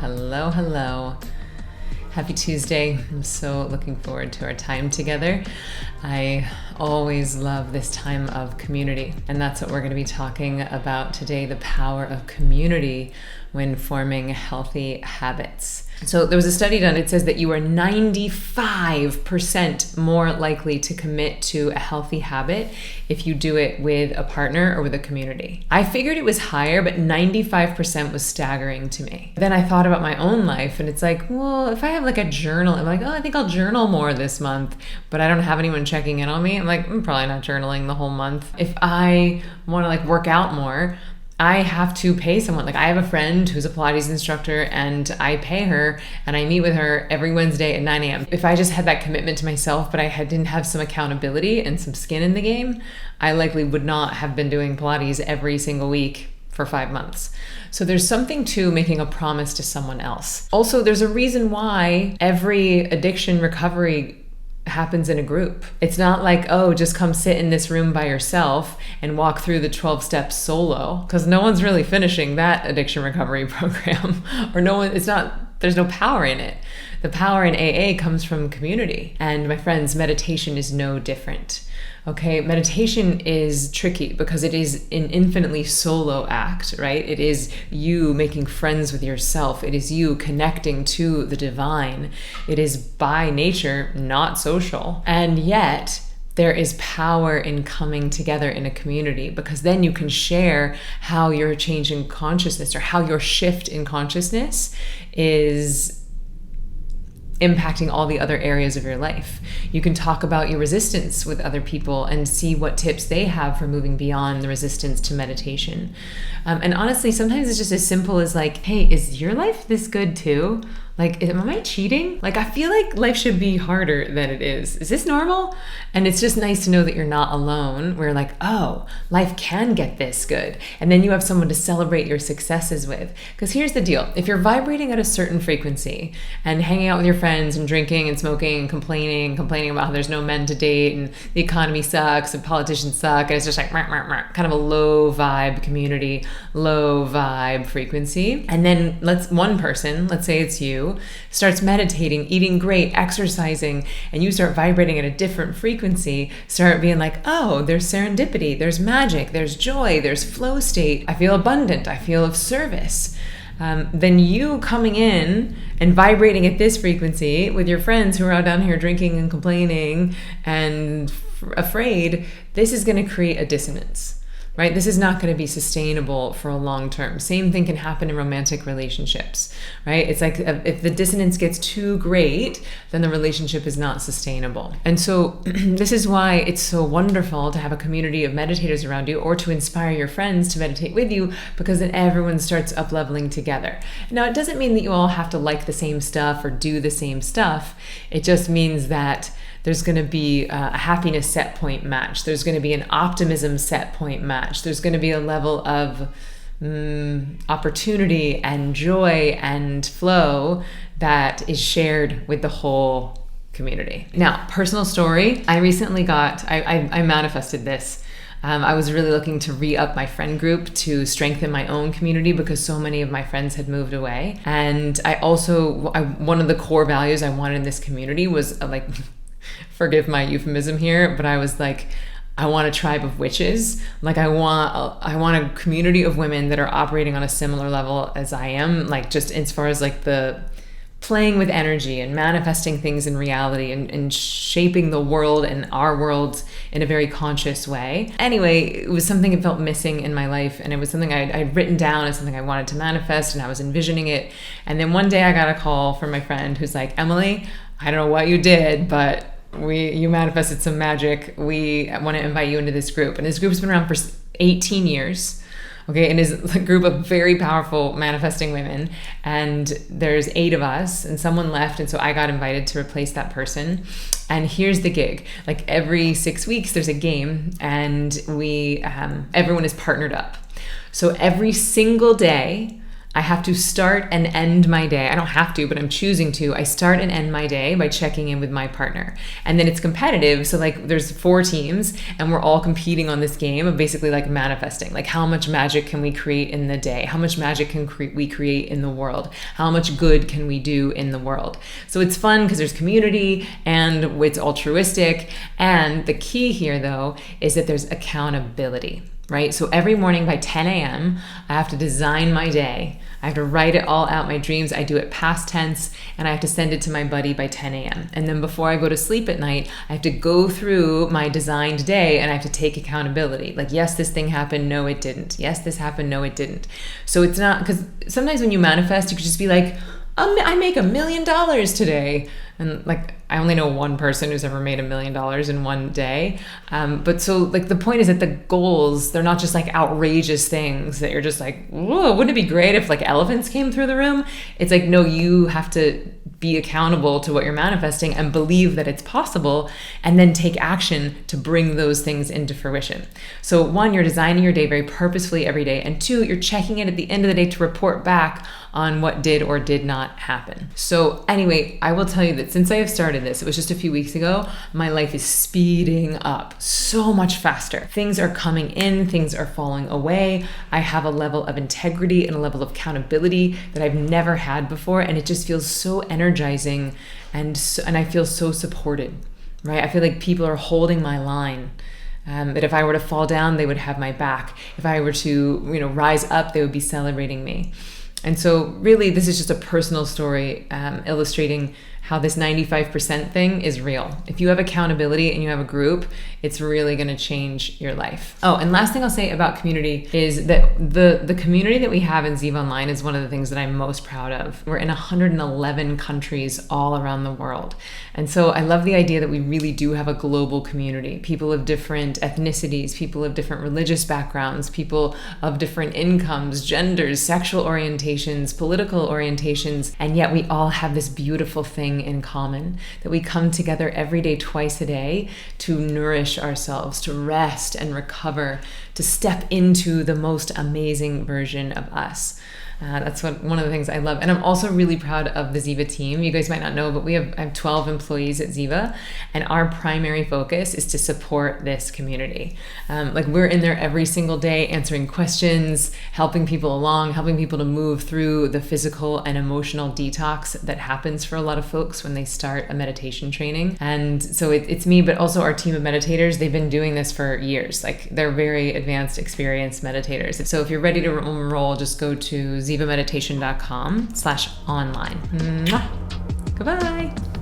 Hello, hello. Happy Tuesday. I'm so looking forward to our time together. I always love this time of community, and that's what we're going to be talking about today, the power of community when forming healthy habits. So there was a study done. It says that you are 95% more likely to commit to a healthy habit if you do it with a partner or with a community. I figured it was higher, but 95% was staggering to me. Then I thought about my own life, and it's like, well, if I have like a journal, I'm like, oh, I think I'll journal more this month, but I don't have anyone checking in on me. I'm like, I'm probably not journaling the whole month. If I want to like work out more, I have to pay someone. Like, I have a friend who's a Pilates instructor, and I pay her and I meet with her every Wednesday at 9 a.m. If I just had that commitment to myself, but didn't have some accountability and some skin in the game, I likely would not have been doing Pilates every single week for 5 months. So there's something to making a promise to someone else. Also, there's a reason why every addiction recovery happens in a group. It's not like, oh, just come sit in this room by yourself and walk through the 12 steps solo, because no one's really finishing that addiction recovery program, or there's no power in it. The power in AA comes from community. And my friends, meditation is no different. Okay, meditation is tricky because it is an infinitely solo act, right? It is you making friends with yourself. It is you connecting to the divine. It is by nature not social. And yet, there is power in coming together in a community, because then you can share how your change in consciousness or how your shift in consciousness is impacting all the other areas of your life. You can talk about your resistance with other people and see what tips they have for moving beyond the resistance to meditation. And honestly, sometimes it's just as simple as like, hey, is your life this good too? Like, am I cheating? Like, I feel like life should be harder than it is. Is this normal? And it's just nice to know that you're not alone. We're like, oh, life can get this good. And then you have someone to celebrate your successes with. Because here's the deal. If you're vibrating at a certain frequency and hanging out with your friends and drinking and smoking and complaining about how there's no men to date and the economy sucks and politicians suck, and it's just like kind of a low vibe community, low vibe frequency. And then one person, let's say it's you, starts meditating, eating great, exercising, and you start vibrating at a different frequency, start being like, oh, there's serendipity, there's magic, there's joy, there's flow state, I feel abundant, I feel of service. Then you coming in and vibrating at this frequency with your friends who are out down here drinking and complaining and afraid, this is going to create a dissonance. Right? This is not going to be sustainable for a long term. Same thing can happen in romantic relationships, right? It's like if the dissonance gets too great, then the relationship is not sustainable. And so this is why it's so wonderful to have a community of meditators around you, or to inspire your friends to meditate with you, because then everyone starts up-leveling together. Now, it doesn't mean that you all have to like the same stuff or do the same stuff. It just means that there's going to be a happiness set point match. There's going to be an optimism set point match. There's going to be a level of opportunity and joy and flow that is shared with the whole community. Now, personal story. I recently I manifested this. I was really looking to re-up my friend group to strengthen my own community, because so many of my friends had moved away. And one of the core values I wanted in this community was forgive my euphemism here, but I was like, I want a tribe of witches. Like, I want a community of women that are operating on a similar level as I am, like just as far as like the playing with energy and manifesting things in reality and shaping the world and our world in a very conscious way. Anyway, it was something that felt missing in my life, and it was something I'd written down as something I wanted to manifest, and I was envisioning it. And then one day I got a call from my friend who's like, Emily, I don't know what you did, but you manifested some magic. We want to invite you into this group. And this group has been around for 18 years. Okay, and is a group of very powerful manifesting women. And there's 8 of us, and someone left. And so I got invited to replace that person. And here's the gig. Like, every 6 weeks, there's a game, and everyone is partnered up. So every single day, I have to start and end my day. I don't have to, but I'm choosing to. I start and end my day by checking in with my partner. And then it's competitive. So like there's 4 teams and we're all competing on this game of basically like manifesting. Like how much magic can we create in the day? How much magic can we create in the world? How much good can we do in the world? So it's fun because there's community and it's altruistic. And the key here though is that there's accountability. Right? So every morning by 10 a.m., I have to design my day. I have to write it all out, my dreams. I do it past tense, and I have to send it to my buddy by 10 a.m. And then before I go to sleep at night, I have to go through my designed day and I have to take accountability. Like, yes, this thing happened. No, it didn't. Yes, this happened. No, it didn't. So it's not, because sometimes when you manifest, you could just be like, I make $1 million today. And like, I only know one person who's ever made $1 million in one day. But so like the point is that the goals, they're not just like outrageous things that you're just like, whoa, wouldn't it be great if like elephants came through the room? It's like, no, you have to be accountable to what you're manifesting and believe that it's possible, and then take action to bring those things into fruition. So 1, you're designing your day very purposefully every day. And 2, you're checking it at the end of the day to report back on what did or did not happen. So anyway, I will tell you that since I have started this, it was just a few weeks ago, my life is speeding up so much faster. Things are coming in, things are falling away. I have a level of integrity and a level of accountability that I've never had before, and it just feels so energizing, and I feel so supported, right? I feel like people are holding my line. That if I were to fall down, they would have my back. If I were to, rise up, they would be celebrating me. And so really, this is just a personal story illustrating how this 95% thing is real. If you have accountability and you have a group, it's really going to change your life. Oh, and last thing I'll say about community is that the community that we have in Ziva Online is one of the things that I'm most proud of. We're in 111 countries all around the world. And so I love the idea that we really do have a global community. People of different ethnicities, people of different religious backgrounds, people of different incomes, genders, sexual orientations, political orientations, and yet we all have this beautiful thing in common, that we come together every day, twice a day, to nourish ourselves, to rest and recover, to step into the most amazing version of us. That's one of the things I love. And I'm also really proud of the Ziva team. You guys might not know, but I have 12 employees at Ziva, and our primary focus is to support this community. We're in there every single day answering questions, helping people along, helping people to move through the physical and emotional detox that happens for a lot of folks when they start a meditation training. And so it's me, but also our team of meditators. They've been doing this for years. Like, they're very advanced, experienced meditators. So if you're ready to enroll, just go to zivameditation.com/online. Goodbye.